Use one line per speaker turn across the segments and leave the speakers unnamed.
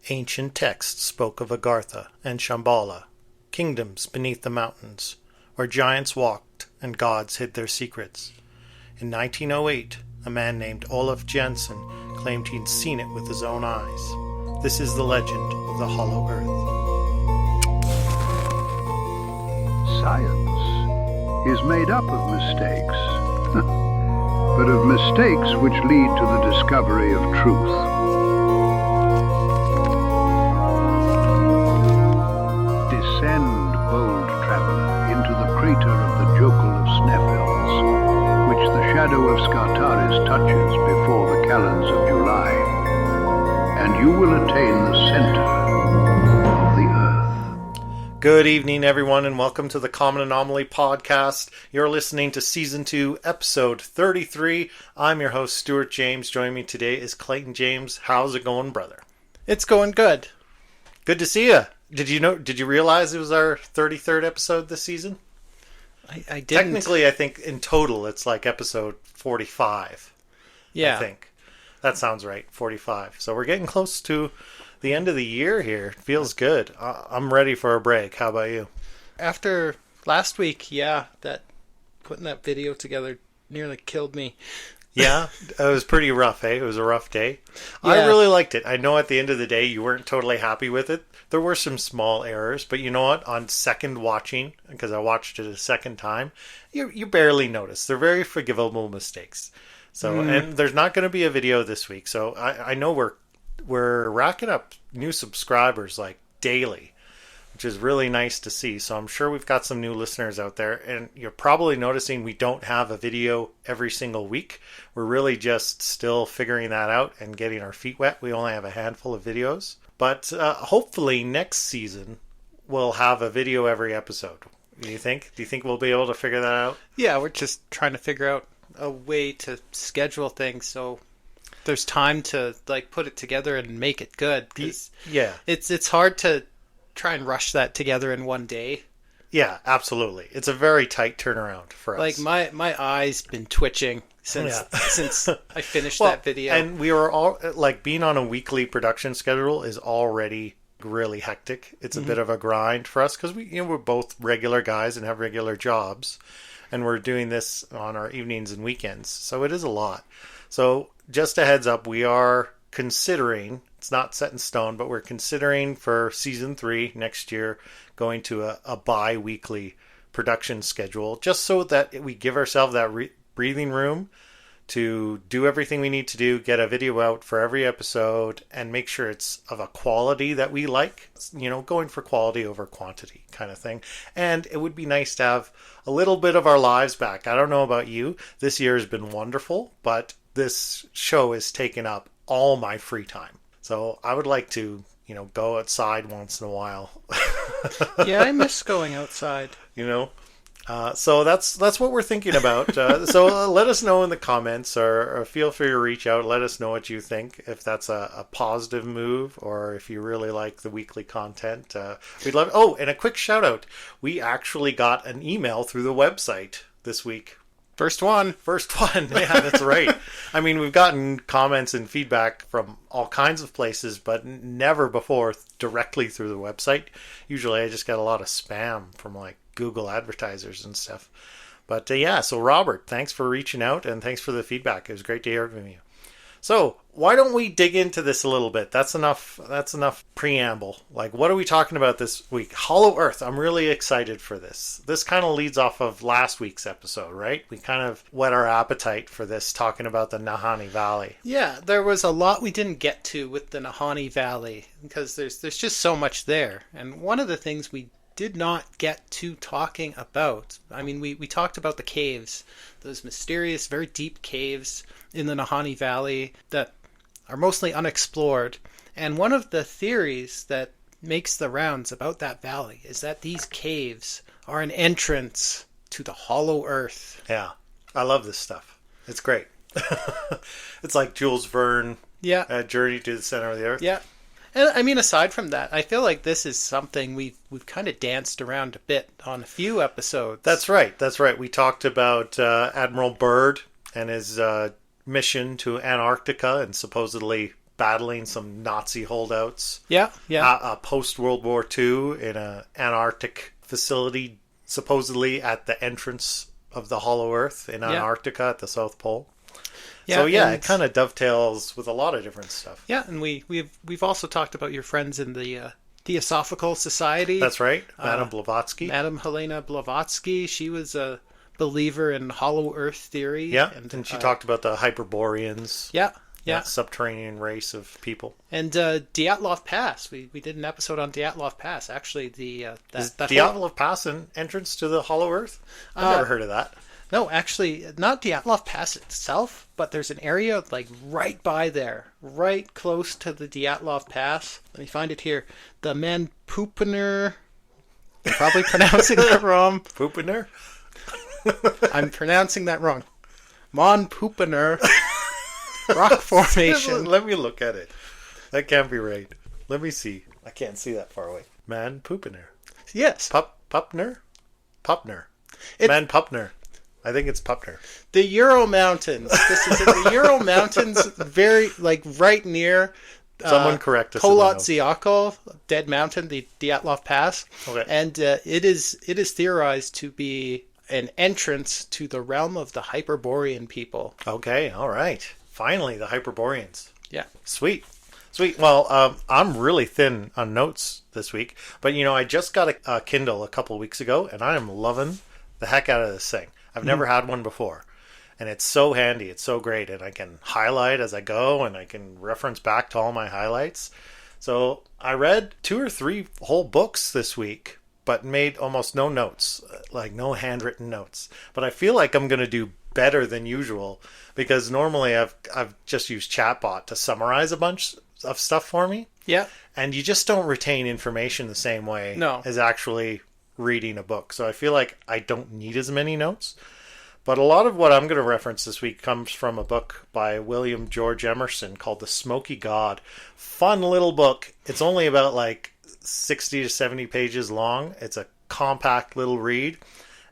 Ancient texts spoke of Agharta and Shambhala, kingdoms beneath the mountains, where giants walked and gods hid their secrets. In 1908, a man named Olaf Jansen claimed he'd seen it with his own eyes. This is the legend of the Hollow Earth.
Science is made up of mistakes, but of mistakes which lead to the discovery of truth. Descend, bold traveler, into the crater of the Jokel of Sneffels, which the shadow of Skartaris touches before the calends of July, and you will attain the center of the earth.
Good evening, everyone, and welcome to the Common Anomaly podcast. You're listening to Season 2, Episode 33. I'm your host, Stuart James. Joining me today is Clayton James. How's it going, brother?
It's going good.
Good to see you. Did you realize it was our 33rd episode this season?
I didn't.
Technically, I think in total it's like episode 45.
Yeah.
I think. That sounds right, 45. So we're getting close to the end of the year here. It feels good. I'm ready for a break. How about you?
After last week, that putting that video together nearly killed me.
Yeah, it was pretty rough, eh? It was a rough day.
Yeah.
I really liked it. I know at the end of the day you weren't totally happy with it. There were some small errors, but you know what? On second watching, because I watched it a second time, you barely notice. They're very forgivable mistakes. So, and there's not going to be a video this week. So I know we're racking up new subscribers like daily, which is really nice to see. So I'm sure we've got some new listeners out there, and you're probably noticing we don't have a video every single week. We're really just still figuring that out and getting our feet wet. We only have a handful of videos, but hopefully next season we'll have a video every episode. Do you think we'll be able to figure that out?
Yeah, we're just trying to figure out a way to schedule things so there's time to like put it together and make it good. 'Cause
Yeah.
it's hard to try and rush that together in one day.
Yeah, absolutely. It's a very tight turnaround for us.
Like my eyes been twitching since I finished that video.
And we were all like being on a weekly production schedule is already really hectic. It's a bit of a grind for us because we're both regular guys and have regular jobs, and we're doing this on our evenings and weekends. So it is a lot. So just a heads up, we are considering, it's not set in stone, but we're considering for season 3 next year going to a bi-weekly production schedule, just so that we give ourselves that breathing room to do everything we need to do, get a video out for every episode, and make sure it's of a quality that we like, going for quality over quantity kind of thing. And it would be nice to have a little bit of our lives back. I don't know about you, this year has been wonderful, but this show has taken up all my free time. So I would like to, go outside once in a while.
Yeah, I miss going outside.
So that's what we're thinking about. So let us know in the comments, or feel free to reach out. Let us know what you think, if that's a positive move, or if you really like the weekly content. We'd love. Oh, and a quick shout out. We actually got an email through the website this week.
First one.
Yeah, that's right. I mean, we've gotten comments and feedback from all kinds of places, but never before directly through the website. Usually I just get a lot of spam from like Google advertisers and stuff. But so Robert, thanks for reaching out and thanks for the feedback. It was great to hear from you. So why don't we dig into this a little bit? That's enough preamble. Like, what are we talking about this week? Hollow Earth. I'm really excited for this. This kind of leads off of last week's episode, right? We kind of whet our appetite for this, talking about the Nahanni Valley.
Yeah, there was a lot we didn't get to with the Nahanni Valley because there's just so much there. And one of the things we did not get to talking about, I mean, we talked about the caves, those mysterious, very deep caves in the Nahanni Valley that are mostly unexplored. And one of the theories that makes the rounds about that valley is that these caves are an entrance to the Hollow Earth.
Yeah, I love this stuff. It's great. It's like Jules Verne, Journey to the Center of the Earth.
Yeah. And I mean, aside from that, I feel like this is something we've kind of danced around a bit on a few episodes.
That's right. We talked about Admiral Byrd and his mission to Antarctica and supposedly battling some Nazi holdouts.
Yeah, yeah.
Post World War II in an Antarctic facility, supposedly at the entrance of the Hollow Earth in Antarctica at the South Pole.
Yeah,
so it kind of dovetails with a lot of different stuff.
Yeah, and we've also talked about your friends in the Theosophical Society.
That's right, Madame Blavatsky.
Madame Helena Blavatsky. She was a believer in Hollow Earth theory.
Yeah, and she talked about the Hyperboreans.
Yeah.
That subterranean race of people.
And Dyatlov Pass. We did an episode on Dyatlov Pass. Actually, is
Dyatlov Pass an entrance to the Hollow Earth? I've never heard of that.
No, actually, not Dyatlov Pass itself, but there's an area like right by there, right close to the Dyatlov Pass. Let me find it here. The Manpupener. I'm probably pronouncing that wrong.
Pupener?
I'm pronouncing that wrong. Manpupener. Rock formation.
Let me look at it. That can't be right. Let me see. I can't see that far away. Man Puppener.
Yes.
Pupner? Pupner. Man Pupner. I think it's Pupner.
The Ural Mountains. This is in the Ural Mountains, very, right near...
Someone correct us.
Kholat Syakhl, Dead Mountain, the Dyatlov Pass.
Okay.
And it is theorized to be an entrance to the realm of the Hyperborean people.
Okay, all right. Finally, the Hyperboreans.
Yeah.
Sweet. Well, I'm really thin on notes this week, but I just got a Kindle a couple weeks ago, and I am loving the heck out of this thing. I've never had one before, and it's so handy. It's so great, and I can highlight as I go, and I can reference back to all my highlights. So I read 2 or 3 whole books this week, but made almost no notes, like no handwritten notes. But I feel like I'm going to do better than usual, because normally I've just used Chatbot to summarize a bunch of stuff for me.
Yeah.
And you just don't retain information the same way as actually reading a book. So I feel like I don't need as many notes. But a lot of what I'm going to reference this week comes from a book by William George Emerson called The Smoky God. Fun little book. It's only about 60 to 70 pages long. It's a compact little read.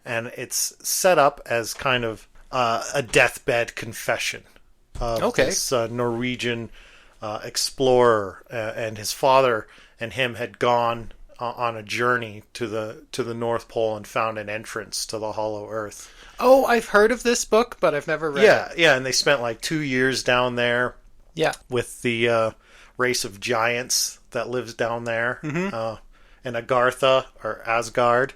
And it's set up as kind of a deathbed confession of this Norwegian explorer, and his father and him had gone on a journey to the North Pole and found an entrance to the Hollow Earth.
Oh, I've heard of this book, but I've never read it.
Yeah, and they spent 2 years down there.
Yeah,
with the race of giants that lives down there, and Agharta or Asgard,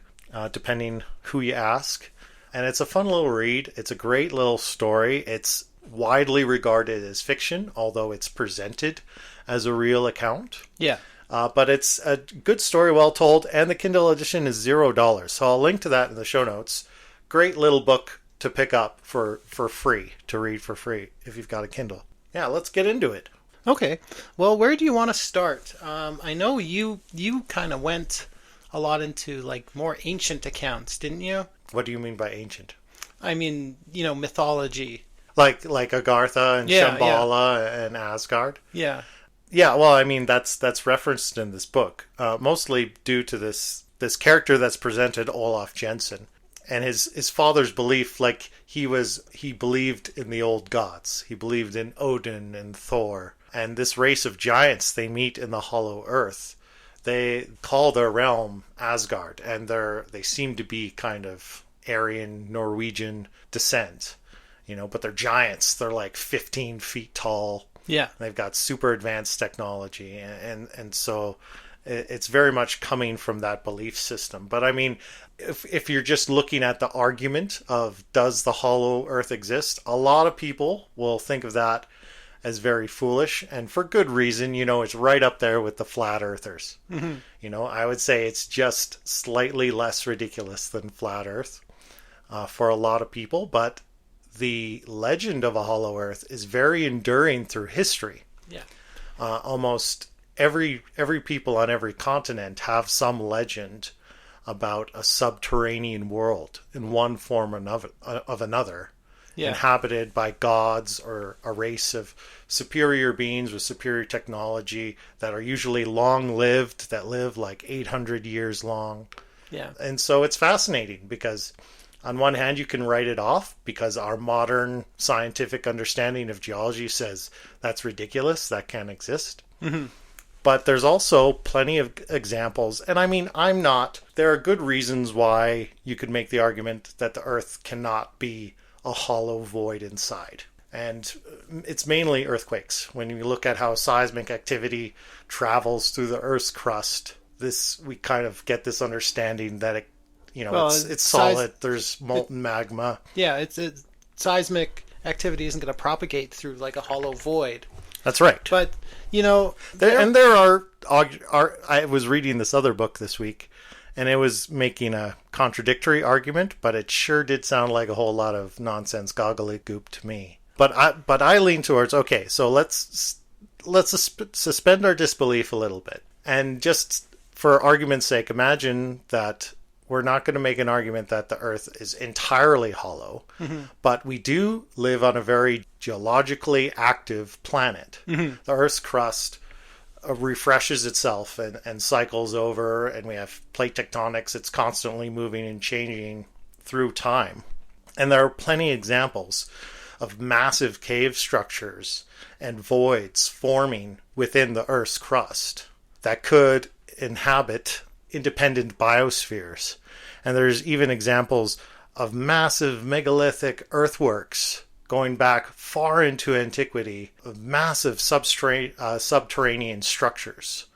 depending who you ask. And it's a fun little read. It's a great little story. It's widely regarded as fiction, although it's presented as a real account.
Yeah.
But it's a good story, well told, and the Kindle edition is $0. So I'll link to that in the show notes. Great little book to pick up for free, to read for free if you've got a Kindle. Yeah, let's get into it.
Okay. Well, where do you want to start? I know you kind of went a lot into more ancient accounts, didn't you?
What do you mean by ancient?
I mean, mythology.
Like Agharta and Shambhala and Asgard?
Yeah.
Yeah, well, I mean, that's referenced in this book, mostly due to this character that's presented, Olaf Jansen, and his father's belief, he believed in the old gods. He believed in Odin and Thor. And this race of giants they meet in the Hollow Earth, they call their realm Asgard, and they seem to be kind of Aryan Norwegian descent, but they're giants. They're 15 feet tall.
Yeah.
They've got super advanced technology, and so it's very much coming from that belief system. But I mean, if you're just looking at the argument of does the Hollow Earth exist, a lot of people will think of that as very foolish, and for good reason. It's right up there with the flat earthers. Mm-hmm. I would say it's just slightly less ridiculous than flat Earth for a lot of people, but the legend of a Hollow Earth is very enduring through history.
Yeah.
Almost every people on every continent have some legend about a subterranean world in one form of another. Yeah. Inhabited by gods or a race of superior beings with superior technology that are usually long-lived, that live 800 years long.
Yeah.
And so it's fascinating because On one hand, you can write it off because our modern scientific understanding of geology says that's ridiculous, that can't exist.
Mm-hmm.
But there's also plenty of examples. And I mean, there are good reasons why you could make the argument that the Earth cannot be a hollow void inside. And it's mainly earthquakes. When you look at how seismic activity travels through the Earth's crust, we kind of get this understanding that it's solid. There's molten magma.
Yeah, it's seismic activity isn't going to propagate through like a hollow void.
That's right.
But
I was reading this other book this week, and it was making a contradictory argument, but it sure did sound like a whole lot of nonsense gobbledygook to me. But I lean towards, okay, so let's suspend our disbelief a little bit, and just for argument's sake, imagine that we're not going to make an argument that the Earth is entirely hollow, but we do live on a very geologically active planet. The Earth's crust refreshes itself and cycles over, and we have plate tectonics. It's constantly moving and changing through time. And there are plenty of examples of massive cave structures and voids forming within the Earth's crust that could inhabit independent biospheres. And there's even examples of massive megalithic earthworks going back far into antiquity, of massive subterranean structures,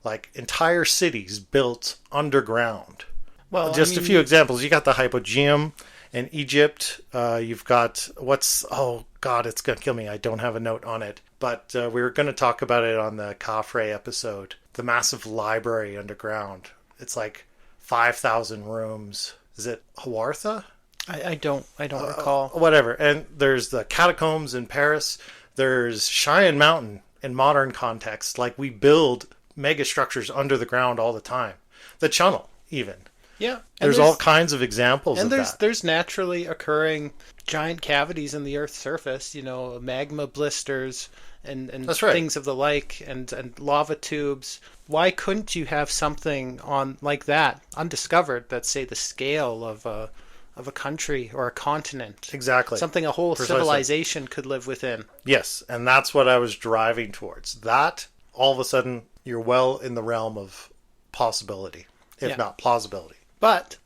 like entire cities built underground. Well, a few examples. You got the hypogeum in Egypt. You've got it's going to kill me. I don't have a note on it. But we were going to talk about it on the Khafre episode. The massive library underground. It's like 5,000 rooms. Is it Hawartha?
I don't recall.
Whatever. And there's the catacombs in Paris. There's Cheyenne Mountain in modern context. Like, we build mega structures under the ground all the time. The Channel, even.
Yeah.
There's all kinds of examples of that.
And there's naturally occurring giant cavities in the Earth's surface, magma blisters and things of the like, and lava tubes. Why couldn't you have something on like that undiscovered that's, say, the scale of a country or a continent?
Exactly.
Something a whole civilization could live within.
Yes, and that's what I was driving towards. That, all of a sudden, you're well in the realm of possibility, if not plausibility.
But,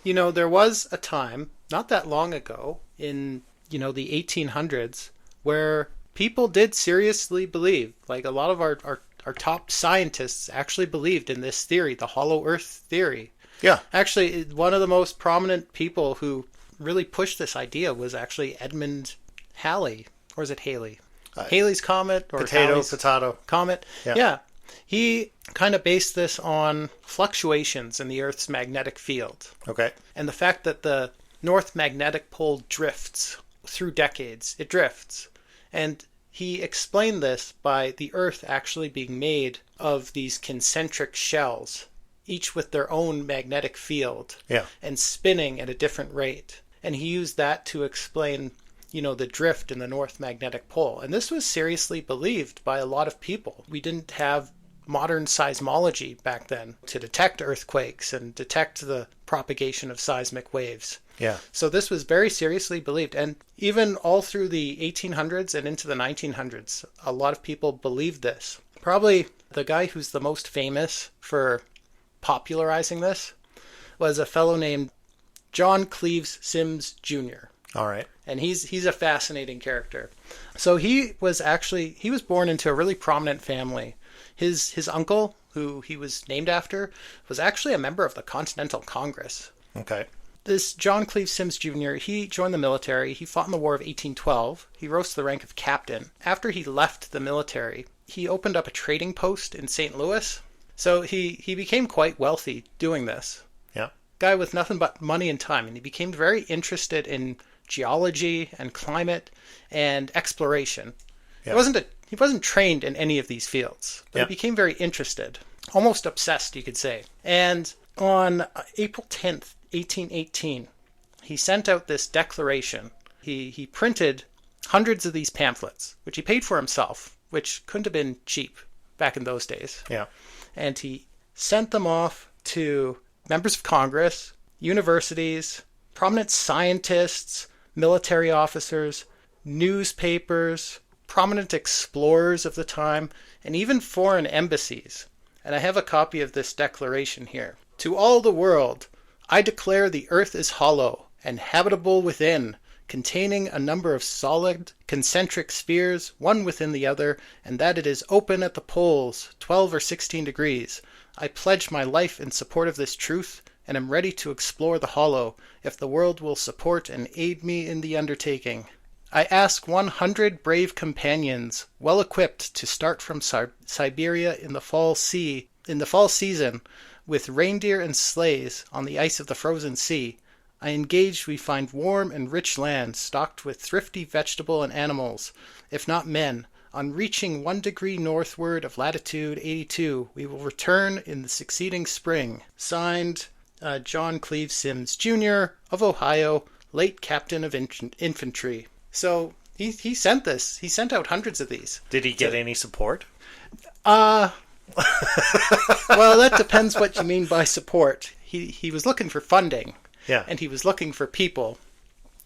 there was a time, not that long ago, in, the 1800s, where people did seriously believe, like a lot of our top scientists actually believed in this theory, the hollow earth theory.
Yeah.
Actually, one of the most prominent people who really pushed this idea was actually Edmund Halley. Or is it Halley? Halley's Comet or
Potato.
Comet. Yeah. He kind of based this on fluctuations in the Earth's magnetic field.
Okay.
And the fact that the North Magnetic Pole drifts through decades. It drifts. And he explained this by the Earth actually being made of these concentric shells, each with their own magnetic field, and spinning at a different rate. And he used that to explain, the drift in the North Magnetic Pole. And this was seriously believed by a lot of people. We didn't have modern seismology back then to detect earthquakes and detect the propagation of seismic waves.
Yeah.
So this was very seriously believed. And even all through the 1800s and into the 1900s, a lot of people believed this. Probably the guy who's the most famous for popularizing this was a fellow named John Cleves Sims Jr.
All right.
And he's a fascinating character. So he was born into a really prominent family. His uncle, who he was named after, was actually a member of the Continental Congress.
Okay.
This John Cleves Sims Jr., he joined the military. He fought in the War of 1812. He rose to the rank of captain. After he left the military, he opened up a trading post in St. Louis. So he became quite wealthy doing this.
Yeah.
Guy with nothing but money and time. And he became very interested in geology and climate and exploration. Yeah. He wasn't trained in any of these fields, but he became very interested, almost obsessed, you could say. And on April 10th, 1818, he sent out this declaration. He printed hundreds of these pamphlets, which he paid for himself, which couldn't have been cheap back in those days.
Yeah.
And he sent them off to members of Congress, universities, prominent scientists, military officers, newspapers, prominent explorers of the time, and even foreign embassies. And I have a copy of this declaration here. To all the world, I declare the earth is hollow and habitable within, containing a number of solid concentric spheres, one within the other, and that it is open at the poles, 12 or 16 degrees. I pledge my life in support of this truth, and am ready to explore the hollow, if the world will support and aid me in the undertaking. I ask 100 brave companions, well equipped, to start from Siberia in the fall season, with reindeer and sleighs on the ice of the frozen sea. I engage we find warm and rich land, stocked with thrifty vegetable and animals, if not men. On reaching 1 degree northward of latitude 82, we will return in the succeeding spring. Signed, John Cleve Sims, Jr. of Ohio, late captain of infantry. So he sent this. He sent out hundreds of these.
Did he get any support?
Well, that depends what you mean by support. He was looking for funding.
Yeah.
And he was looking for people.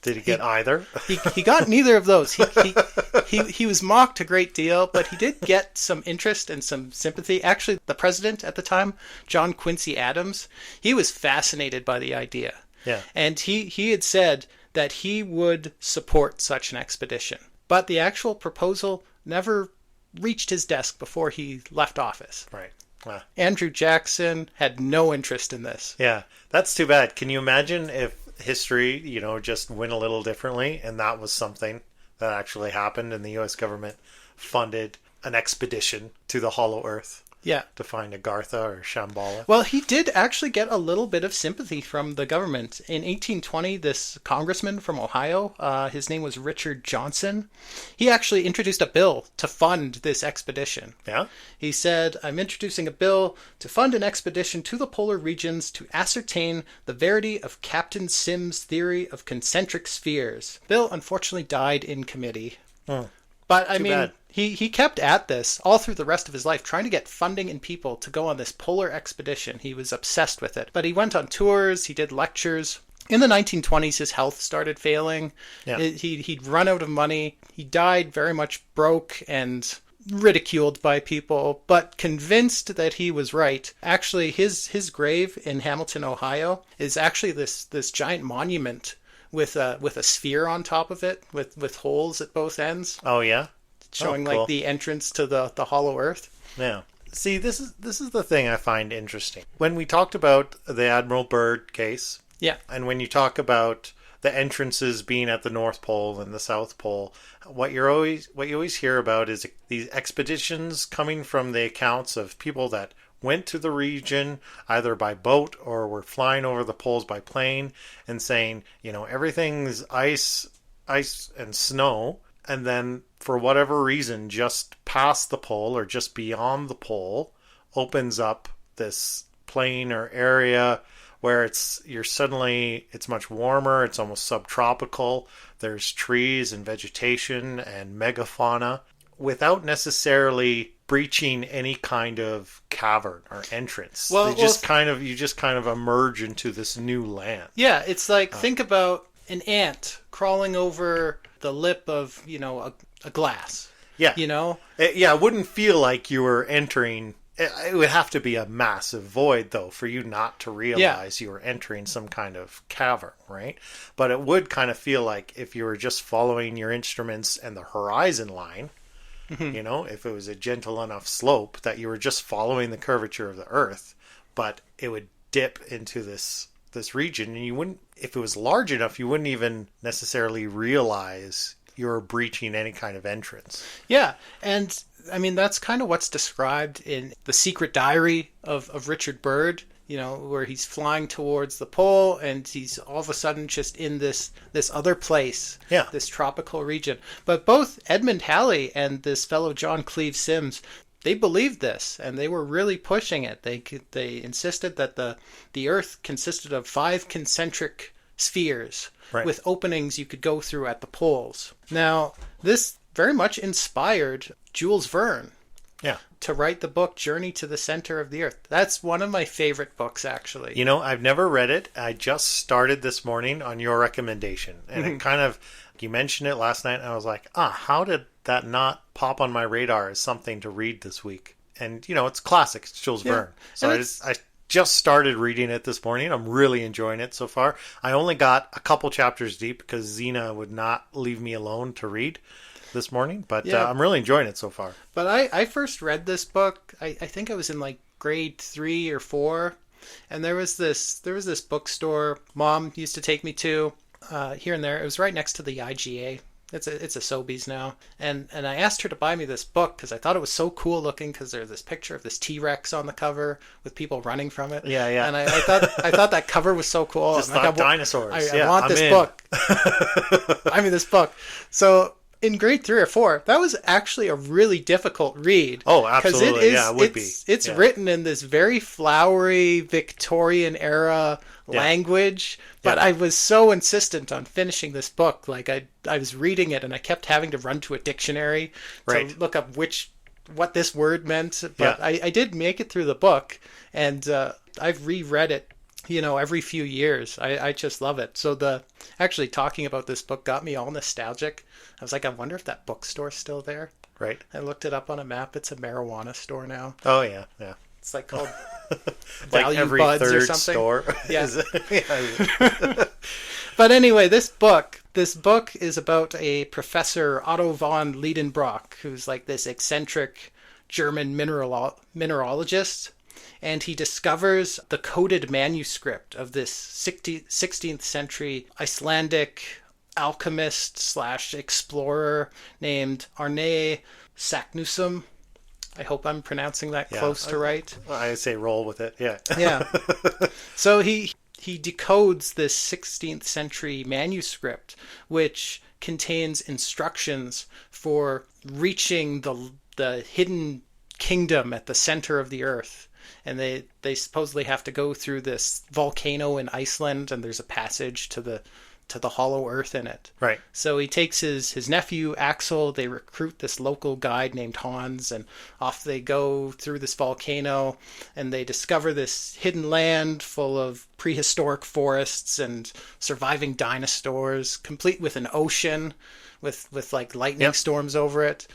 Did he get either?
He got neither of those. He was mocked a great deal, but he did get some interest and some sympathy. Actually, the president at the time, John Quincy Adams, he was fascinated by the idea.
Yeah.
And he had said that he would support such an expedition. But the actual proposal never reached his desk before he left office.
Right. Wow.
Andrew Jackson had no interest in this.
Yeah, that's too bad. Can you imagine if history, just went a little differently and that was something that actually happened and the U.S. government funded an expedition to the Hollow Earth?
Yeah.
To find Agharta or Shambhala.
Well, he did actually get a little bit of sympathy from the government. In 1820, this congressman from Ohio, his name was Richard Johnson, he actually introduced a bill to fund this expedition.
Yeah?
He said, I'm introducing a bill to fund an expedition to the polar regions to ascertain the verity of Captain Sims' theory of concentric spheres. Bill unfortunately died in committee.
Oh.
But, I mean,
bad.
he kept at this all through the rest of his life, trying to get funding and people to go on this polar expedition. He was obsessed with it. But he went on tours, he did lectures. In the 1920s, his health started failing.
Yeah.
He'd run out of money. He died very much broke and ridiculed by people, but convinced that he was right. Actually, his grave in Hamilton, Ohio, is actually this giant monument with a sphere on top of it, with holes at both ends.
Oh, yeah?
Showing
cool.
like the entrance to the hollow earth.
Yeah. See, this is the thing I find interesting. When we talked about the Admiral Byrd case,
Yeah.
and when you talk about the entrances being at the North Pole and the South Pole, what you always hear about is these expeditions coming from the accounts of people that went to the region either by boat or were flying over the poles by plane and saying, everything's ice and snow, and then for whatever reason just past the pole or just beyond the pole opens up this plain or area where it's much warmer, it's almost subtropical, there's trees and vegetation and megafauna without necessarily breaching any kind of cavern or entrance. You just kind of emerge into this new land.
Yeah, it's like, think about an ant crawling over the lip of, a glass.
Yeah. It wouldn't feel like you were entering. It would have to be a massive void, though, for you not to realize you were entering some kind of cavern, right? But it would kind of feel like if you were just following your instruments and the horizon line, if it was a gentle enough slope that you were just following the curvature of the Earth, but it would dip into this region, and you wouldn't, if it was large enough, you wouldn't even necessarily realize you're breaching any kind of entrance.
Yeah, and I mean, that's kind of what's described in The Secret Diary of Richard Byrd, where he's flying towards the pole and he's all of a sudden just in this other place, this tropical region. But both Edmund Halley and this fellow John Cleve Sims, they believed this, and they were really pushing it. They insisted that the Earth consisted of 5 concentric spheres, right, with openings you could go through at the poles. Now, this very much inspired Jules Verne.
Yeah.
to write the book Journey to the Center of the Earth. That's one of my favorite books, actually.
You know, I've never read it. I just started this morning on your recommendation. And it kind of, you mentioned it last night, and I was like, how did that not pop on my radar as something to read this week? And, you know, it's classic. It's Jules Verne. So I just started reading it this morning. I'm really enjoying it so far. I only got a couple chapters deep because Xena would not leave me alone to read this morning. But I'm really enjoying it so far.
But I first read this book, I think I was in like grade 3 or 4. And there was this bookstore Mom used to take me to here and there. It was right next to the IGA. It's a Sobeys now, and I asked her to buy me this book because I thought it was so cool looking, because there's this picture of this T-Rex on the cover with people running from it.
Yeah, yeah.
And I thought that cover was so cool.
Just thought dinosaurs.
I want this book. Buy me this book. So in grade 3 or 4, that was actually a really difficult read.
Oh, absolutely. It would be.
It's written in this very flowery Victorian era language, but I was so insistent on finishing this book. Like I was reading it and I kept having to run to a dictionary to look up what this word meant. But I did make it through the book, and I've reread it, you know, every few years. I just love it. So actually talking about this book got me all nostalgic. I was like, I wonder if that bookstore's still there.
Right.
I looked it up on a map. It's a marijuana store now.
Oh, yeah, yeah.
It's like called
like
Value
every
Buds
third
or something.
store.
Yeah. But anyway, this book is about a professor, Otto von Liedenbrock, who's like this eccentric German mineralogist, and he discovers the coded manuscript of this 16th century Icelandic alchemist / explorer named Arne Saknussemm. I hope I'm pronouncing that close to right.
I say roll with it, yeah.
Yeah. So he decodes this 16th century manuscript, which contains instructions for reaching the hidden kingdom at the center of the earth. And they supposedly have to go through this volcano in Iceland, and there's a passage to the hollow earth in it.
Right.
So he takes his nephew Axel, they recruit this local guide named Hans, and off they go through this volcano, and they discover this hidden land full of prehistoric forests and surviving dinosaurs, complete with an ocean with like lightning storms over it.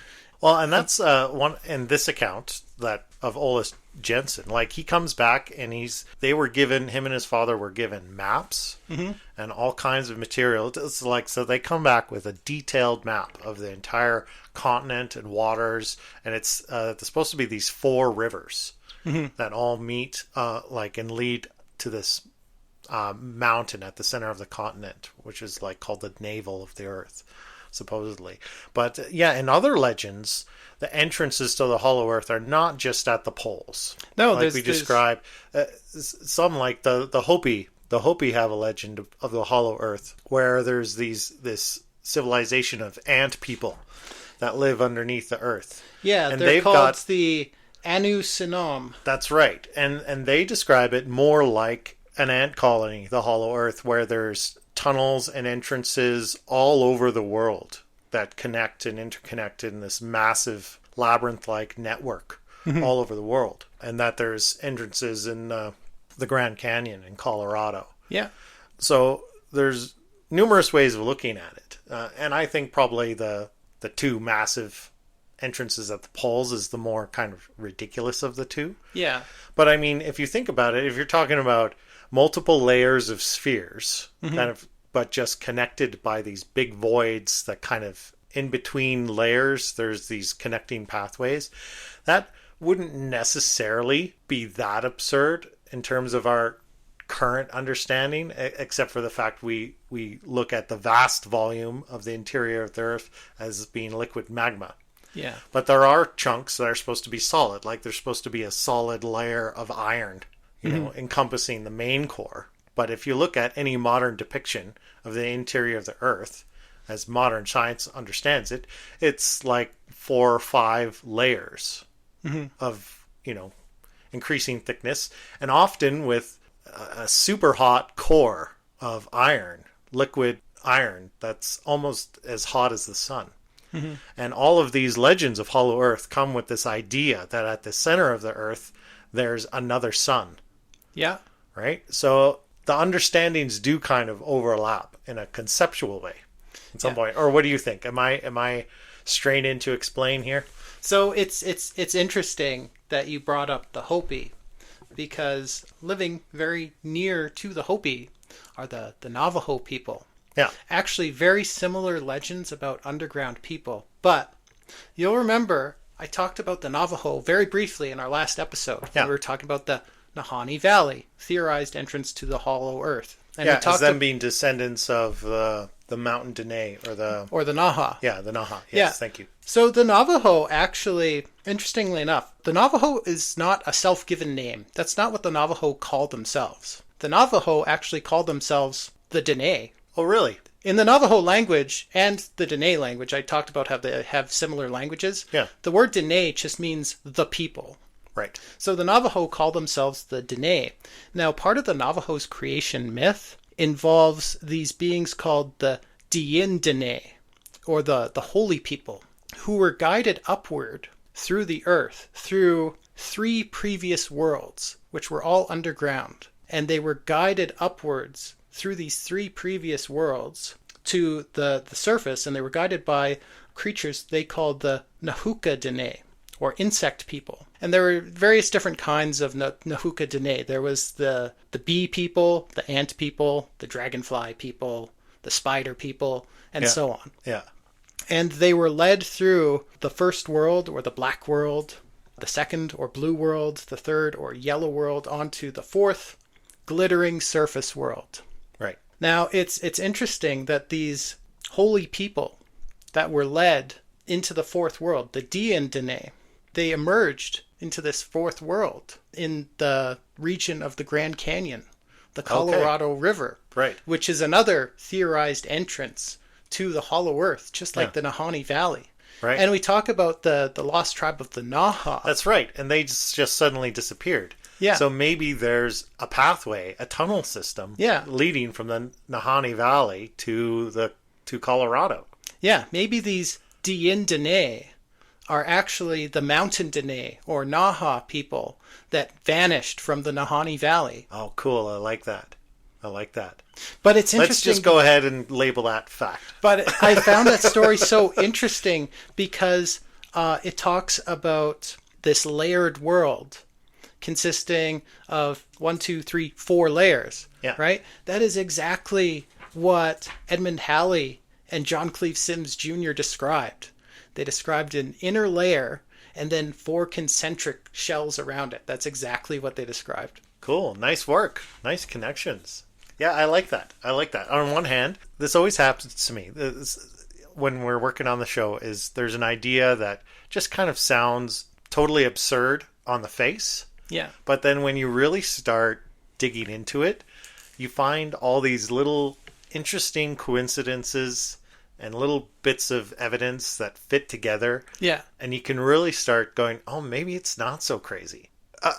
Well, and that's one in this account that of Olaf Jansen. Like, he comes back and him and his father were given maps and all kinds of material. It's like, so they come back with a detailed map of the entire continent and waters, and it's supposed to be these 4 rivers that all meet and lead to this mountain at the center of the continent, which is like called the navel of the earth, supposedly. But in other legends, the entrances to the hollow earth are not just at the poles.
No,
like we describe some, like the Hopi. The Hopi have a legend of the hollow earth where there's this civilization of ant people that live underneath the earth.
Yeah, and they're called the Anu Sinom.
That's right, and they describe it more like an ant colony, the hollow earth, where there's tunnels and entrances all over the world that connect and interconnect in this massive labyrinth-like network all over the world, and that there's entrances in the Grand Canyon in Colorado.
Yeah.
So there's numerous ways of looking at it, and I think probably the 2 massive entrances at the poles is the more kind of ridiculous of the 2.
Yeah.
But I mean, if you think about it, if you're talking about multiple layers of spheres, but just connected by these big voids that kind of in between layers, there's these connecting pathways. That wouldn't necessarily be that absurd in terms of our current understanding, except for the fact we look at the vast volume of the interior of the Earth as being liquid magma.
Yeah.
But there are chunks that are supposed to be solid, like there's supposed to be a solid layer of iron, encompassing the main core. But if you look at any modern depiction of the interior of the Earth, as modern science understands it, it's like 4 or 5 layers of, increasing thickness, and often with a super hot core of iron, liquid iron, that's almost as hot as the sun. And all of these legends of Hollow Earth come with this idea that at the center of the Earth, there's another sun.
Yeah.
Right? So the understandings do kind of overlap in a conceptual way at some point. Or what do you think? Am I straying in to explain here?
So it's interesting that you brought up the Hopi, because living very near to the Hopi are the Navajo people.
Yeah.
Actually, very similar legends about underground people. But you'll remember I talked about the Navajo very briefly in our last episode.
Yeah.
We were talking about the Nahanni Valley, theorized entrance to the Hollow Earth. And
yeah,
we talked
as them being descendants of the Mountain Dene or the
Naha.
Yeah, the Naha. Yes,
Yeah.
thank you.
So the Navajo, actually, interestingly enough, the Navajo is not a self-given name. That's not what the Navajo call themselves. The Navajo actually call themselves the Dene.
Oh, really?
In the Navajo language and the Dene language, I talked about how they have similar languages.
Yeah.
The word Dene just means the people.
Right.
So the Navajo call themselves the Dene. Now, part of the Navajo's creation myth involves these beings called the Diin Dene, or the holy people, who were guided upward through the earth through 3 previous worlds, which were all underground. And they were guided upwards through these 3 previous worlds to the surface, and they were guided by creatures they called the Nahuka Dene, or insect people. And there were various different kinds of Nahuka Dene. There was the bee people, the ant people, the dragonfly people, the spider people, and so on.
Yeah.
And they were led through the first world, or the black world, the second, or blue world, the third, or yellow world, onto the fourth, glittering surface world.
Right.
Now, it's interesting that these holy people that were led into the fourth world, the Diin Dene, they emerged into this fourth world in the region of the Grand Canyon, the Colorado River,
Right.
which is another theorized entrance to the Hollow Earth, just like the Nahanni Valley.
Right.
And we talk about the lost tribe of the Naha.
That's right. And they just suddenly disappeared.
Yeah.
So maybe there's a pathway, a tunnel system leading from the Nahanni Valley to Colorado.
Yeah, maybe these Diin Dene are actually the Mountain Dene, or Naha people that vanished from the Nahanni Valley.
Oh, cool. I like that.
But it's interesting.
Let's just go ahead and label that fact.
But I found that story so interesting because it talks about this layered world consisting of 1, 2, 3, 4 layers.
Yeah.
Right? That is exactly what Edmund Halley and John Cleave Sims Jr. described. They described an inner layer and then 4 concentric shells around it. That's exactly what they described.
Cool. Nice work. Nice connections. Yeah, I like that. On one hand, this always happens to me when we're working on the show, is there's an idea that just kind of sounds totally absurd on the face.
Yeah.
But then when you really start digging into it, you find all these little interesting coincidences and little bits of evidence that fit together.
Yeah.
And you can really start going, oh, maybe it's not so crazy.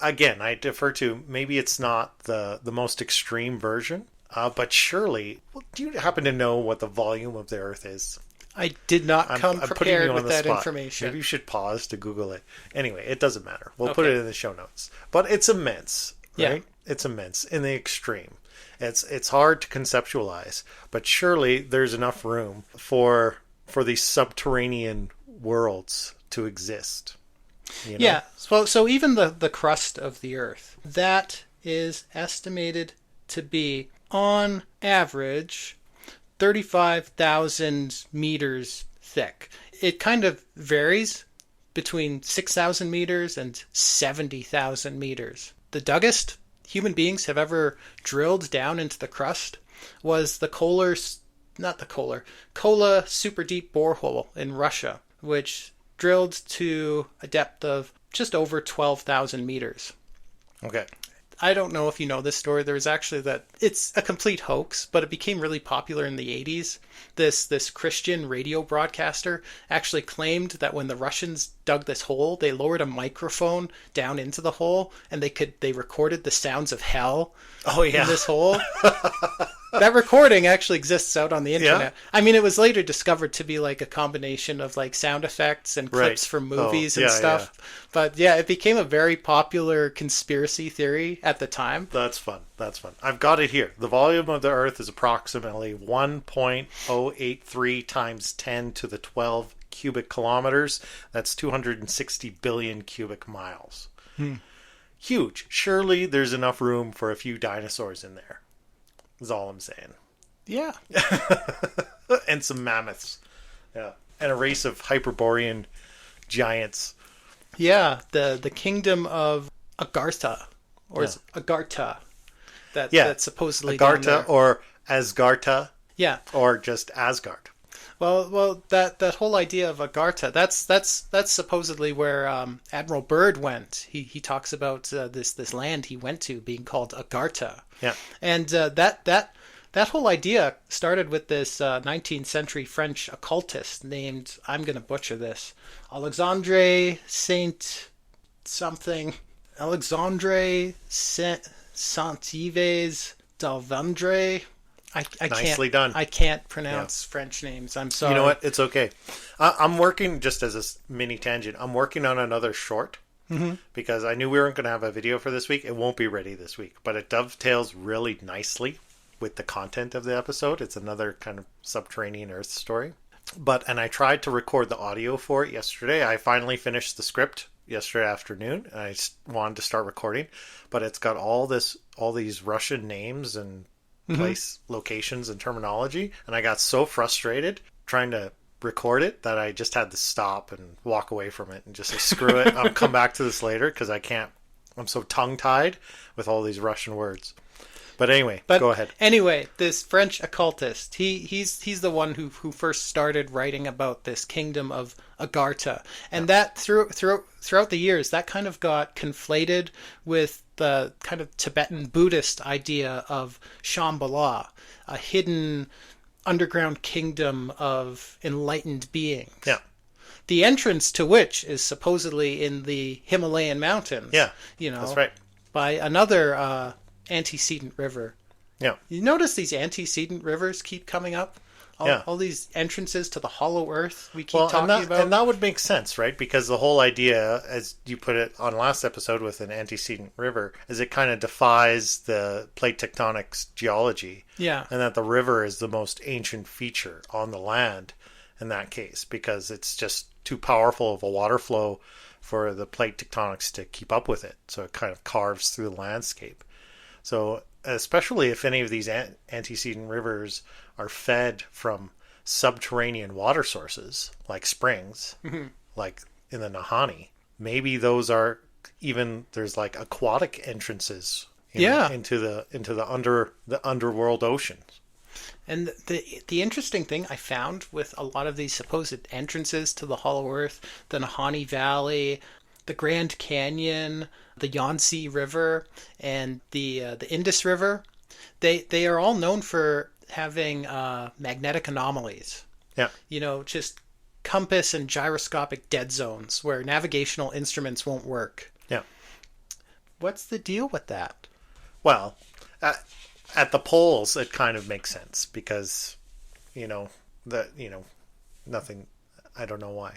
Again, I defer to maybe it's not the most extreme version, but surely, do you happen to know what the volume of the Earth is?
I did not come
I'm putting
prepared
you on
with
the
that
spot.
information.
Maybe you should pause to Google it. Anyway, it doesn't matter. We'll put
Okay.
it in the show notes. But it's immense, right?
Yeah.
It's immense in the extreme. It's hard to conceptualize, but surely there's enough room for these subterranean worlds to exist. You know?
Yeah. So even the crust of the Earth, that is estimated to be, on average, 35,000 meters thick. It kind of varies between 6,000 meters and 70,000 meters. The duggest human beings have ever drilled down into the crust was the Kola super deep borehole in Russia, which drilled to a depth of just over 12,000 meters.
Okay.
I don't know if you know this story. There was actually it's a complete hoax, but it became really popular in the 80s. This Christian radio broadcaster actually claimed that when the Russians dug this hole, they lowered a microphone down into the hole and they recorded the sounds of hell
Oh, yeah.
in this hole. That recording actually exists out on the internet.
Yeah?
I mean, it was later discovered to be like a combination of like sound effects and clips
Right.
from movies
Oh,
and
yeah,
stuff. But yeah, it became a very popular conspiracy theory at the time.
That's fun. That's fun. I've got it here. The volume of the Earth is approximately 1.083 times 10 to the 12 cubic kilometers. That's 260 billion cubic miles. Huge. Surely there's enough room for a few dinosaurs in there. Is all I'm saying.
Yeah.
And some mammoths. Yeah. And a race of Hyperborean giants.
Yeah, the kingdom of Agharta. Or is it Agharta? That's supposedly down
Agharta
there.
or Asgarta
Yeah.
or just Asgard.
Well, that whole idea of Agharta, that's supposedly where Admiral Byrd went. He talks about this land he went to being called Agharta.
Yeah.
And that whole idea started with this 19th century French occultist named, I'm going to butcher this, Alexandre Saint something, Alexandre Saint-Yves d'Alvendre. I
Nicely
can't,
done.
I can't pronounce French names. I'm sorry.
You know what? It's okay. I'm working, just as a mini tangent, I'm working on another short because I knew we weren't going to have a video for this week. It won't be ready this week, but it dovetails really nicely with the content of the episode. It's another kind of subterranean Earth story. And I tried to record the audio for it yesterday. I finally finished the script yesterday afternoon, and I wanted to start recording, but it's got all these Russian names and place locations and terminology, and I got so frustrated trying to record it that I just had to stop and walk away from it and just say screw it, I'll come back to this later because I'm so tongue-tied with all these Russian words. But anyway, go ahead.
Anyway, this French occultist, he's the one who first started writing about this kingdom of Agharta, and that throughout the years that kind of got conflated with the kind of Tibetan Buddhist idea of Shambhala, a hidden underground kingdom of enlightened beings.
Yeah.
The entrance to which is supposedly in the Himalayan mountains.
Yeah.
You know,
That's right.
by another antecedent river.
Yeah.
You notice these antecedent rivers keep coming up? All these entrances to the hollow earth we keep talking about.
And that would make sense, right? Because the whole idea, as you put it on last episode with an antecedent river, is it kind of defies the plate tectonics geology.
Yeah.
And that the river is the most ancient feature on the land in that case, because it's just too powerful of a water flow for the plate tectonics to keep up with it. So it kind of carves through the landscape. So especially if any of these antecedent rivers are fed from subterranean water sources, like springs, like in the Nahanni, maybe those are even, there's like aquatic entrances into the underworld oceans.
And the interesting thing I found with a lot of these supposed entrances to the hollow earth, the Nahanni Valley, the Grand Canyon, the Yangtze River, and the Indus River, they are all known for having magnetic anomalies.
Yeah.
You know, just compass and gyroscopic dead zones where navigational instruments won't work.
Yeah.
What's the deal with that?
Well, at the poles, it kind of makes sense because, nothing. I don't know why.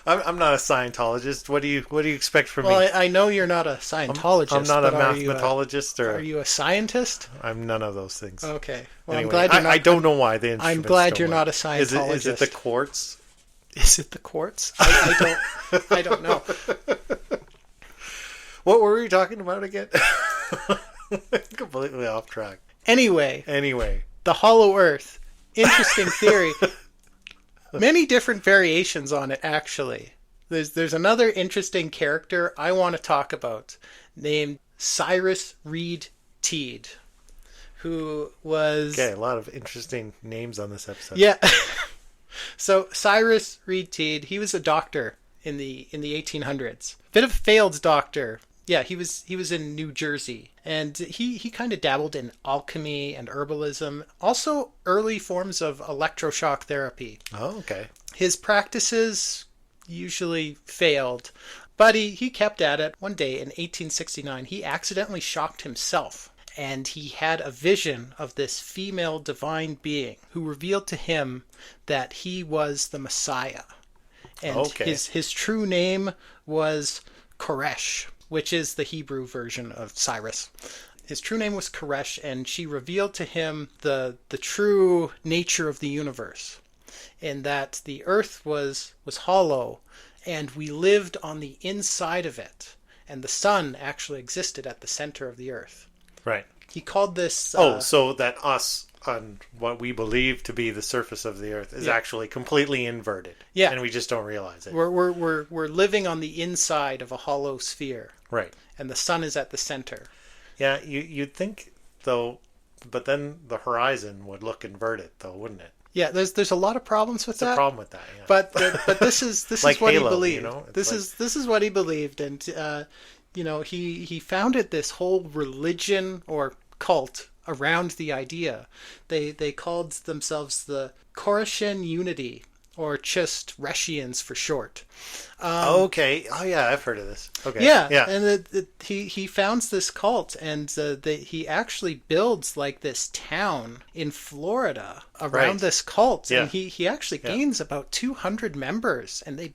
I'm not a Scientologist. What do you expect from me?
Well, I know you're not a Scientologist.
I'm not a
but
mathematologist,
are you a scientist?
I'm none of those things.
Okay. Well,
Anyway,
I'm glad you're not.
I don't know why the instruments
I'm glad
don't
you're
work.
not a Scientologist.
Is it the quartz?
Is it the quartz? I don't know.
What were we talking about again? Completely off track.
Anyway, the hollow earth. Interesting theory. Many different variations on it, actually. There's another interesting character I want to talk about named Cyrus Reed Teed, who was...
Okay, a lot of interesting names on this episode.
Yeah. So Cyrus Reed Teed, he was a doctor in the 1800s. Bit of a failed doctor. Yeah, he was in New Jersey, and he kind of dabbled in alchemy and herbalism, also early forms of electroshock therapy.
Oh, okay.
His practices usually failed. But he kept at it. One day in 1869, he accidentally shocked himself. And he had a vision of this female divine being who revealed to him that he was the Messiah. And his true name was Koresh, which is the Hebrew version of Cyrus. His true name was Koresh, and she revealed to him the true nature of the universe, in that the earth was hollow, and we lived on the inside of it, and the sun actually existed at the center of the earth.
Right.
He called this...
so that us, on what we believe to be the surface of the earth, is actually completely inverted.
Yeah.
And we just don't realize it.
We're living on the inside of a hollow sphere.
Right.
And the sun is at the center.
Yeah, you'd think, though, but then the horizon would look inverted, though, wouldn't it?
Yeah, there's a lot of problems with that.
There's a problem with that, yeah.
But this is
like
what
Halo,
he believed.
You know?
This is what he believed, and he founded this whole religion or cult around the idea. They called themselves the Koreshian Unity, or just Reshians for short.
Okay. Oh yeah, I've heard of this. Okay.
Yeah. And he founds this cult, and he actually builds like this town in Florida around this cult.
Yeah.
And he actually gains about 200 members, and they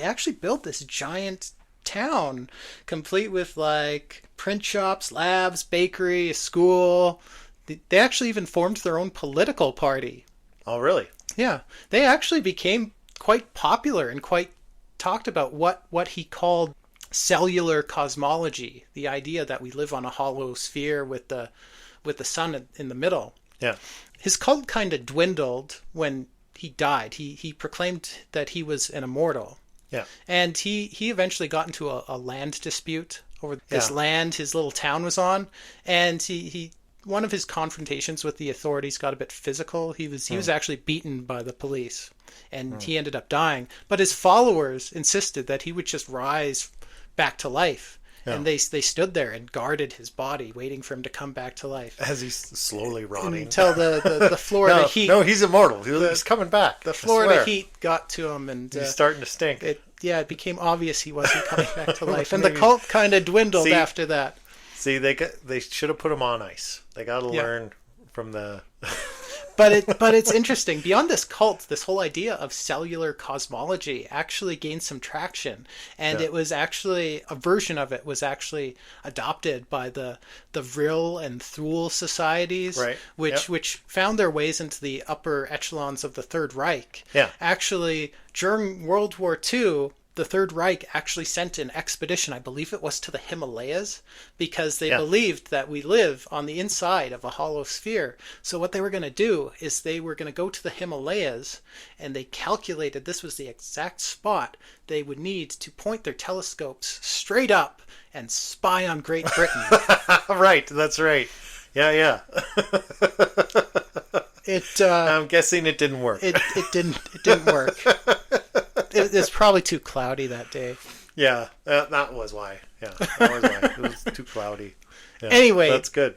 actually built this giant town, complete with like print shops, labs, bakery, a school. They actually even formed their own political party.
Oh, really?
Yeah, they actually became quite popular and quite talked about what he called cellular cosmology, the idea that we live on a hollow sphere with the sun in the middle.
Yeah.
His cult kind of dwindled when he died. He proclaimed that he was an immortal.
Yeah.
And he eventually got into a land dispute over this land his little town was on, and he one of his confrontations with the authorities got a bit physical. He was actually beaten by the police, and he ended up dying. But his followers insisted that he would just rise back to life. Yeah. And they stood there and guarded his body, waiting for him to come back to life.
As he's slowly rotting.
Until the Florida heat...
No, he's immortal. He's coming back.
The Florida heat got to him, and...
he's starting to stink.
It became obvious he wasn't coming back to life. And the cult kind of dwindled after that.
See, they should have put him on ice. They got to learn from the...
But it's interesting. Beyond this cult, this whole idea of cellular cosmology actually gained some traction, and it was actually a version of it was actually adopted by the Vril and Thule societies,
right.
which found their ways into the upper echelons of the Third Reich.
Yeah.
Actually, during World War II, the Third Reich actually sent an expedition, I believe it was to the Himalayas, because they believed that we live on the inside of a hollow sphere. So what they were going to do is they were going to go to the Himalayas, and they calculated this was the exact spot they would need to point their telescopes straight up and spy on Great Britain.
Right, that's right. Yeah. I'm guessing it didn't work.
It didn't work. It's probably too cloudy that day.
Yeah, that was why. Yeah, that was why. It was too cloudy. Yeah,
anyway,
that's good.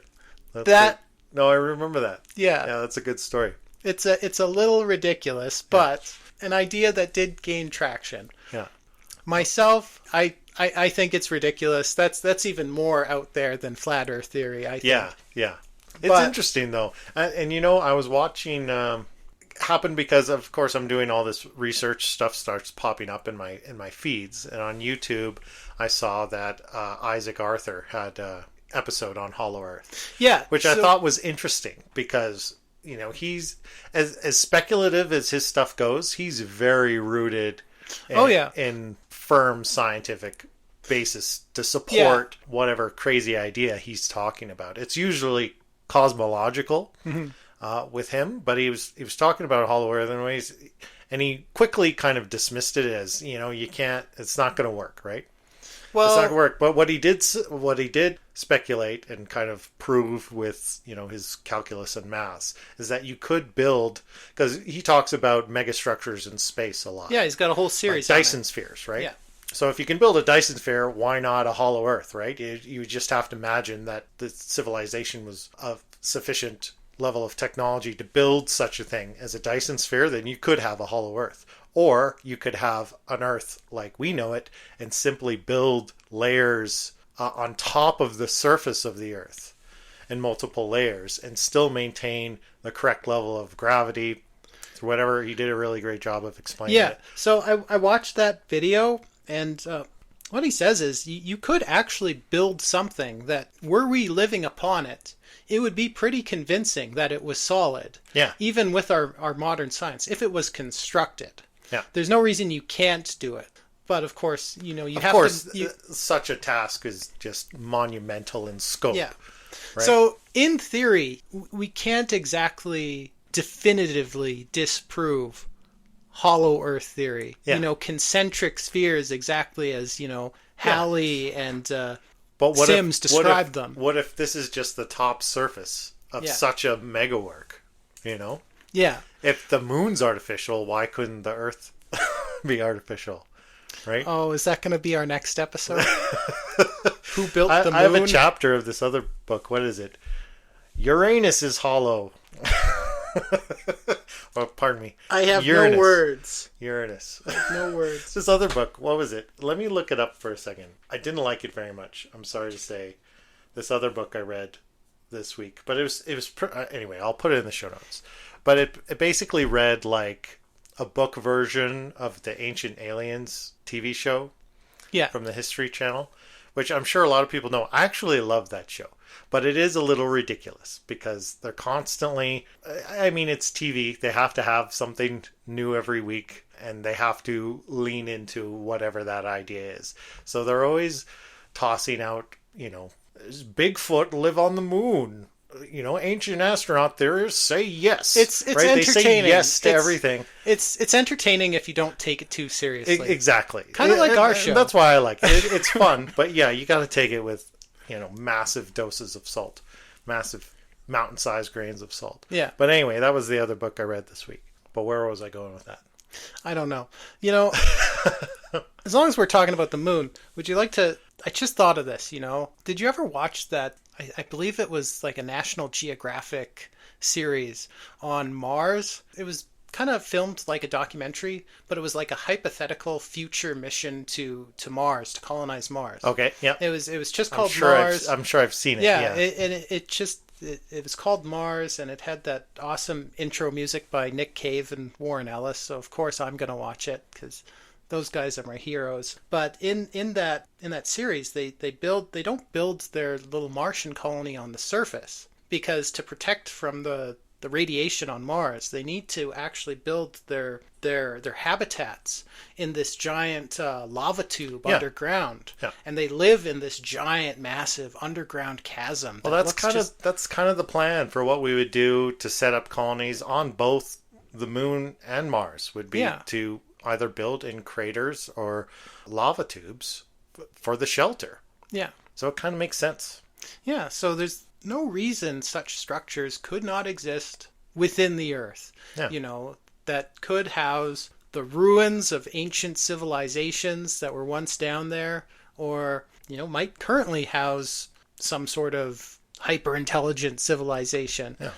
Good. No, I remember that.
Yeah,
that's a good story.
It's a little ridiculous, but an idea that did gain traction.
Yeah.
Myself, I think it's ridiculous. That's even more out there than flat Earth theory. I think.
Yeah. It's interesting though, and I was watching. Happened because of course I'm doing all this research stuff starts popping up in my feeds, and on YouTube I saw that Isaac Arthur had an episode on Hollow Earth, which I thought was interesting because he's as speculative as his stuff goes, he's very rooted in firm scientific basis to support whatever crazy idea he's talking about. It's usually cosmological. With him, but he was talking about Hollow Earth in ways, and he quickly kind of dismissed it as you can't, it's not going to work, right? Well, it's not going to work. But what he did speculate and kind of prove with his calculus and maths is that you could build, because he talks about megastructures in space a lot.
Yeah, he's got a whole series,
like Dyson spheres, right? Yeah. So if you can build a Dyson sphere, why not a Hollow Earth, right? You just have to imagine that the civilization was of sufficient level of technology to build such a thing as a Dyson sphere, then you could have a Hollow Earth. Or you could have an Earth like we know it and simply build layers on top of the surface of the Earth in multiple layers and still maintain the correct level of gravity. Whatever, he did a really great job of explaining it.
So I watched that video, and what he says is you could actually build something that, were we living upon it, it would be pretty convincing that it was solid.
Yeah.
Even with our modern science, if it was constructed.
Yeah.
There's no reason you can't do it. But of course, you
of
have
course,
to...
such a task is just monumental in scope.
Yeah.
Right?
So, in theory, we can't exactly definitively disprove hollow Earth theory.
Yeah.
Concentric spheres, exactly as, Halley and
but
Sims described them.
What if this is just the top surface of such a megawork?
Yeah.
If the moon's artificial, why couldn't the Earth be artificial? Right?
Oh, is that going to be our next episode? Who built the moon?
I have a chapter of this other book. What is it? Uranus is hollow. Oh, pardon me.
I have
Uranus.
no words.
Uranus.
No words.
This other book, what was it? Let me look it up for a second. I didn't like it very much. I'm sorry to say. This other book I read this week, but anyway, I'll put it in the show notes. But it basically read like a book version of the Ancient Aliens TV show.
Yeah.
From the History Channel, which I'm sure a lot of people know. I actually love that show. But it is a little ridiculous because they're constantly, it's TV. They have to have something new every week and they have to lean into whatever that idea is. So they're always tossing out, does Bigfoot live on the moon? Ancient astronaut theorists say yes.
It's
right?
entertaining.
They say yes to everything.
It's entertaining if you don't take it too seriously.
Exactly.
Kind of like our show.
And that's why I like it. It's fun. But yeah, you got to take it with massive doses of salt, massive mountain-sized grains of salt.
Yeah.
But anyway, that was the other book I read this week. But where was I going with that?
I don't know. As long as we're talking about the moon, would you like to... I just thought of this, Did you ever watch that? I believe it was like a National Geographic series on Mars. It was kind of filmed like a documentary, but it was like a hypothetical future mission to Mars, to colonize Mars.
Okay, yeah.
It was just called Mars.
I'm sure I've seen it.
Yeah,
yeah.
It was called Mars, and it had that awesome intro music by Nick Cave and Warren Ellis. So of course I'm gonna watch it because those guys are my heroes. But in that series, they don't build their little Martian colony on the surface, because to protect from the radiation on Mars, they need to actually build their habitats in this giant lava tube underground.
Yeah.
And they live in this giant, massive underground chasm.
Well, that's kind of the plan for what we would do to set up colonies on both the moon and Mars. Would be to either build in craters or lava tubes for the shelter.
Yeah.
So it kind of makes sense.
Yeah. So there's no reason such structures could not exist within the Earth. Yeah. That could house the ruins of ancient civilizations that were once down there, or, might currently house some sort of hyper-intelligent civilization.
Yeah.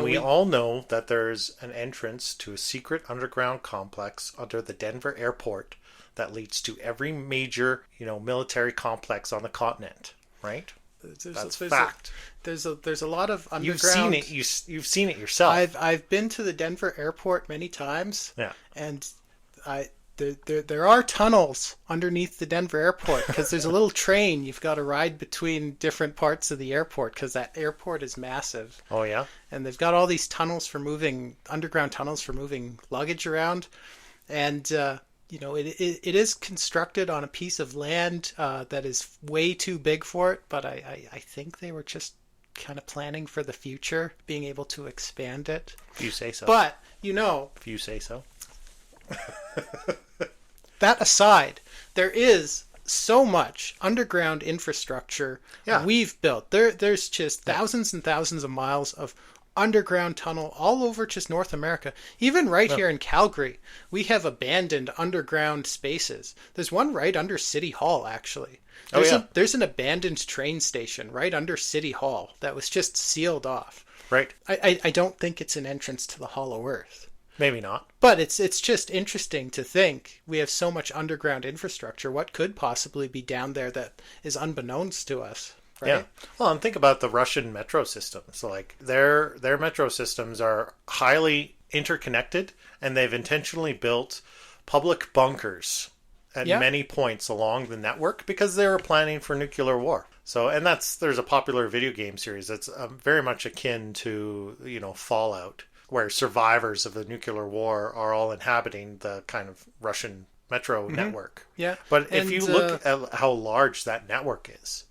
We all know that there's an entrance to a secret underground complex under the Denver airport that leads to every major, military complex on the continent, right? That's fact.
There's a lot of underground.
You've seen it. You've seen it yourself.
I've been to the Denver airport many times.
Yeah.
And there are tunnels underneath the Denver airport, because there's a little train you've got to ride between different parts of the airport, because that airport is massive.
Oh yeah.
And they've got all these underground tunnels for moving luggage around, and it is constructed on a piece of land that is way too big for it, but I think they were just kind of planning for the future, being able to expand it.
If you say so.
But,
if you say so.
That aside, there is so much underground infrastructure we've built. There's just thousands and thousands of miles of underground tunnel all over just North America. Even right here in Calgary, we have abandoned underground spaces. There's one right under City Hall, actually. There's an abandoned train station right under City Hall that was just sealed off.
Right.
I don't think it's an entrance to the Hollow Earth.
Maybe not.
But it's just interesting to think we have so much underground infrastructure. What could possibly be down there that is unbeknownst to us? Right?
Yeah. Well, and think about the Russian metro systems. Like their metro systems are highly interconnected, and they've intentionally built public bunkers at many points along the network because they were planning for nuclear war. So, and there's a popular video game series that's very much akin to, Fallout, where survivors of the nuclear war are all inhabiting the kind of Russian metro network.
Yeah.
But if you look at how large that network is,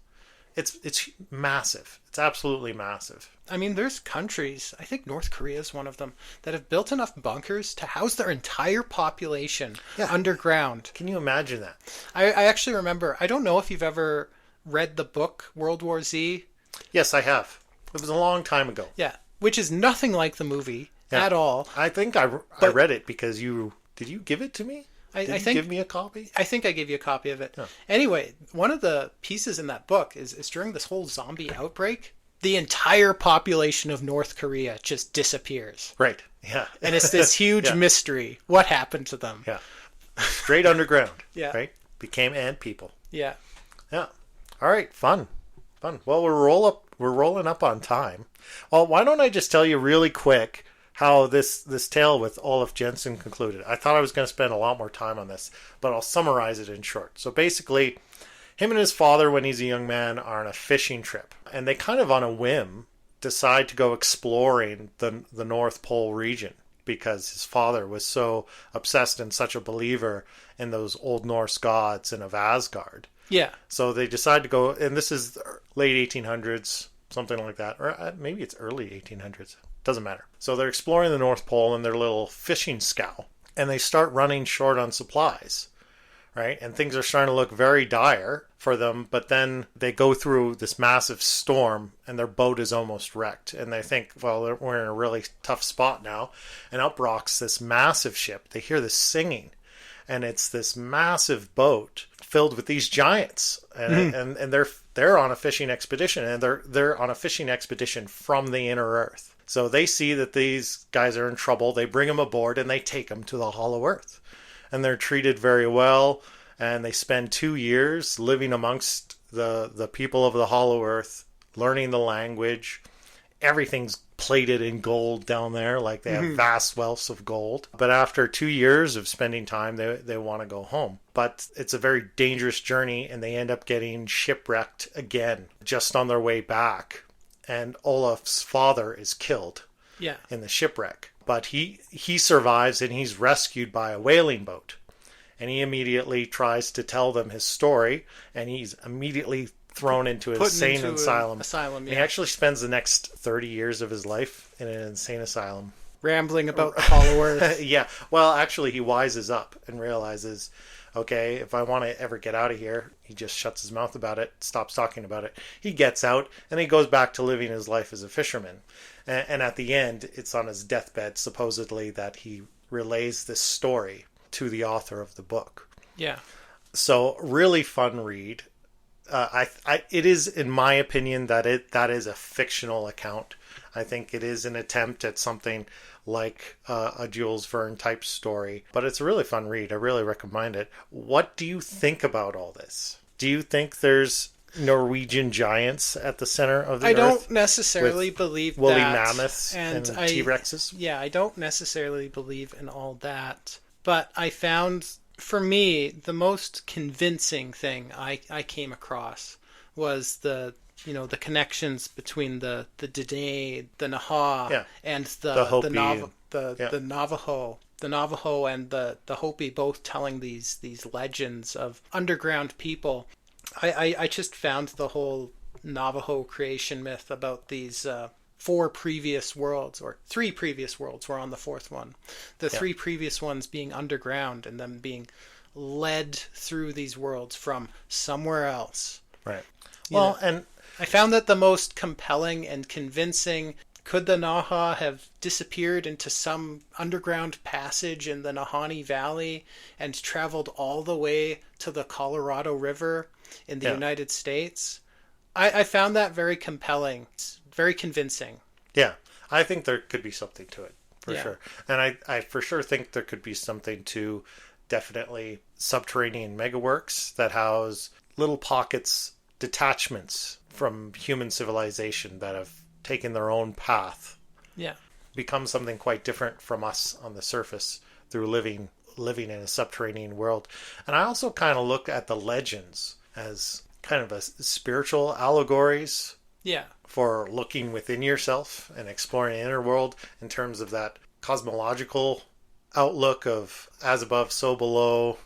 it's massive. It's absolutely massive.
I mean, there's countries, I think North Korea is one of them, that have built enough bunkers to house their entire population underground.
Can you imagine that?
I actually remember, I don't know if you've ever read the book World War Z.
Yes, I have. It was a long time ago.
Yeah, which is nothing like the movie at all.
I think I read it because did you give it to me? Did you give me a copy?
I think I gave you a copy of it. Oh. Anyway, one of the pieces in that book is during this whole zombie outbreak, the entire population of North Korea just disappears.
Right. Yeah.
And it's this huge mystery. What happened to them?
Yeah. Straight underground.
Yeah.
Right? Became ant people.
Yeah.
Yeah. All right. Fun. Well, we're rolling up on time. Well, why don't I just tell you really quick how this tale with Olaf Jansen concluded. I thought I was going to spend a lot more time on this, but I'll summarize it in short. So basically, him and his father, when he's a young man, are on a fishing trip. And they kind of on a whim decide to go exploring the North Pole region because his father was so obsessed and such a believer in those old Norse gods and of Asgard.
Yeah.
So they decide to go, and this is late 1800s, something like that. Or maybe it's early 1800s. Doesn't matter. So they're exploring the North Pole in their little fishing scow. And they start running short on supplies. Right? And things are starting to look very dire for them. But then they go through this massive storm and their boat is almost wrecked. And they think, well, we're in a really tough spot now. And up rocks this massive ship. They hear this singing. And it's this massive boat filled with these giants. And they're on a fishing expedition. And they're on a fishing expedition from the inner earth. So they see that these guys are in trouble. They bring them aboard and they take them to the Hollow Earth. And they're treated very well. And they spend 2 years living amongst the people of the Hollow Earth, learning the language. Everything's plated in gold down there. Like they have vast wealths of gold. But after 2 years of spending time, they want to go home. But it's a very dangerous journey. And they end up getting shipwrecked again just on their way back. And Olaf's father is killed in the shipwreck. But he survives and he's rescued by a whaling boat. And he immediately tries to tell them his story. And he's immediately thrown into an insane asylum. He actually spends the next 30 years of his life in an insane asylum.
Rambling about the Hollow Earth.
Yeah. Well, actually, he wises up and realizes, okay, if I want to ever get out of here, he just shuts his mouth about it, stops talking about it. He gets out, and he goes back to living his life as a fisherman. And at the end, it's on his deathbed, supposedly, that he relays this story to the author of the book.
Yeah.
So, really fun read. It is, in my opinion, that is a fictional account. I think it is an attempt at something like a Jules Verne type story, but it's a really fun read. I really recommend it. What do you think about all this? Do you think there's Norwegian giants at the center of the Earth?
I don't necessarily believe that.
Woolly mammoths and T-Rexes?
Yeah, I don't necessarily believe in all that. But I found, for me, the most convincing thing I came across was the connections between the Dene, the Naha, and the Navajo. The Navajo and the Hopi both telling these legends of underground people. I just found the whole Navajo creation myth about these 4 previous worlds, or 3 previous worlds, we're on the 4th one. The 3 previous ones being underground and them being led through these worlds from somewhere else.
Right.
And I found that the most compelling and convincing. Could the Naha have disappeared into some underground passage in the Nahanni Valley and traveled all the way to the Colorado River in the United States? I found that very compelling. It's very convincing.
Yeah, I think there could be something to it, for sure. And I for sure think there could be something to definitely subterranean megaworks that house little pockets, detachments from human civilization that have taken their own path.
Yeah.
Become something quite different from us on the surface through living in a subterranean world. And I also kind of look at the legends as kind of a spiritual allegories.
Yeah.
For looking within yourself and exploring the inner world in terms of that cosmological outlook of as above, so below,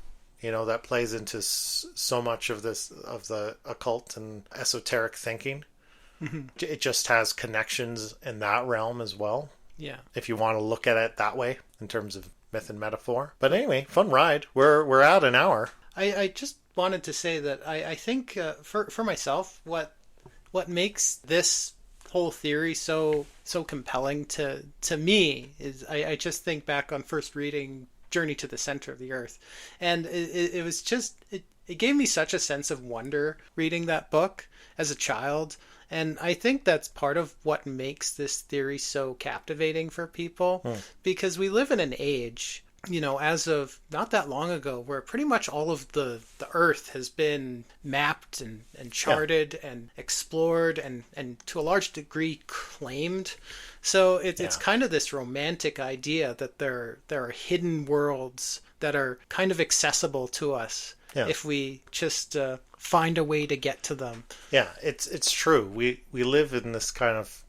that plays into so much of the occult and esoteric thinking. Mm-hmm. It just has connections in that realm as well.
Yeah. If
you want to look at it that way in terms of myth and metaphor. But anyway, fun ride. We're at an hour.
I just wanted to say that I think for myself, what makes this whole theory so compelling to me is I just think back on first reading Journey to the Center of the Earth, and it was just it gave me such a sense of wonder reading that book as a child, and I think that's part of what makes this theory so captivating for people, because we live in an age, as of not that long ago, where pretty much all of the Earth has been mapped and charted and explored and to a large degree claimed. So it's kind of this romantic idea that there are hidden worlds that are kind of accessible to us if we just find a way to get to them.
Yeah, it's true. We live in this kind of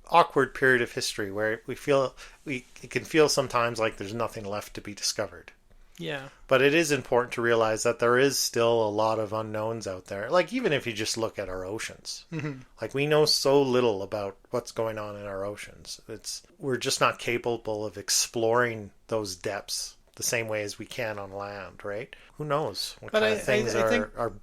awkward period of history where it can feel sometimes like there's nothing left to be discovered.
Yeah.
But it is important to realize that there is still a lot of unknowns out there. Like, even if you just look at our oceans. Mm-hmm. Like, we know so little about what's going on in our oceans. We're just not capable of exploring those depths the same way as we can on land, right? Who knows what kind of things are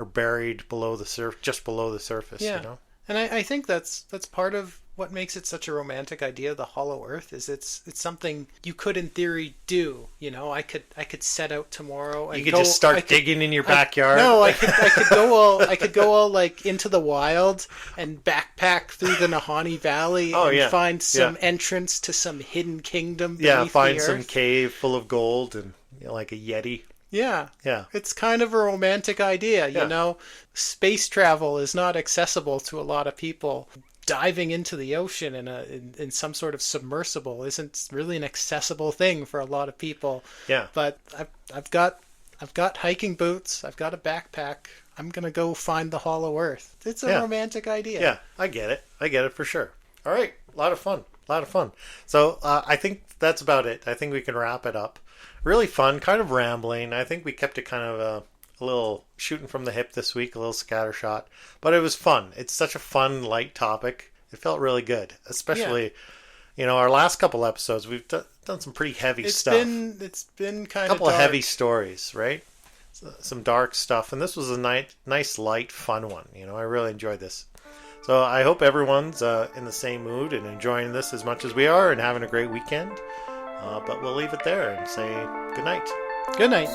buried below the just below the surface,
And I think that's part of what makes it such a romantic idea, the hollow earth, is it's something you could in theory do. I could set out tomorrow and
you could just start digging in your backyard.
I could go all like into the wild and backpack through the Nahanni Valley and find some entrance to some hidden kingdom beneath
find
the
some
earth.
Cave full of gold and like a Yeti.
Yeah.
Yeah.
It's kind of a romantic idea, Space travel is not accessible to a lot of people. Diving into the ocean in some sort of submersible isn't really an accessible thing for a lot of people.
Yeah.
But I've got hiking boots, I've got a backpack. I'm going to go find the hollow earth. It's a romantic idea.
Yeah, I get it for sure. All right. A lot of fun. So I think that's about it. I think we can wrap it up. Really fun, kind of rambling. I think we kept it kind of a little shooting from the hip this week, a little scattershot. But it was fun. It's such a fun, light topic. It felt really good. Especially, our last couple episodes, we've done some pretty heavy stuff.
It's been kind of
a couple of heavy stories, right? Some dark stuff. And this was a nice, light, fun one. I really enjoyed this. So I hope everyone's in the same mood and enjoying this as much as we are and having a great weekend. But we'll leave it there and say good night.
Good night.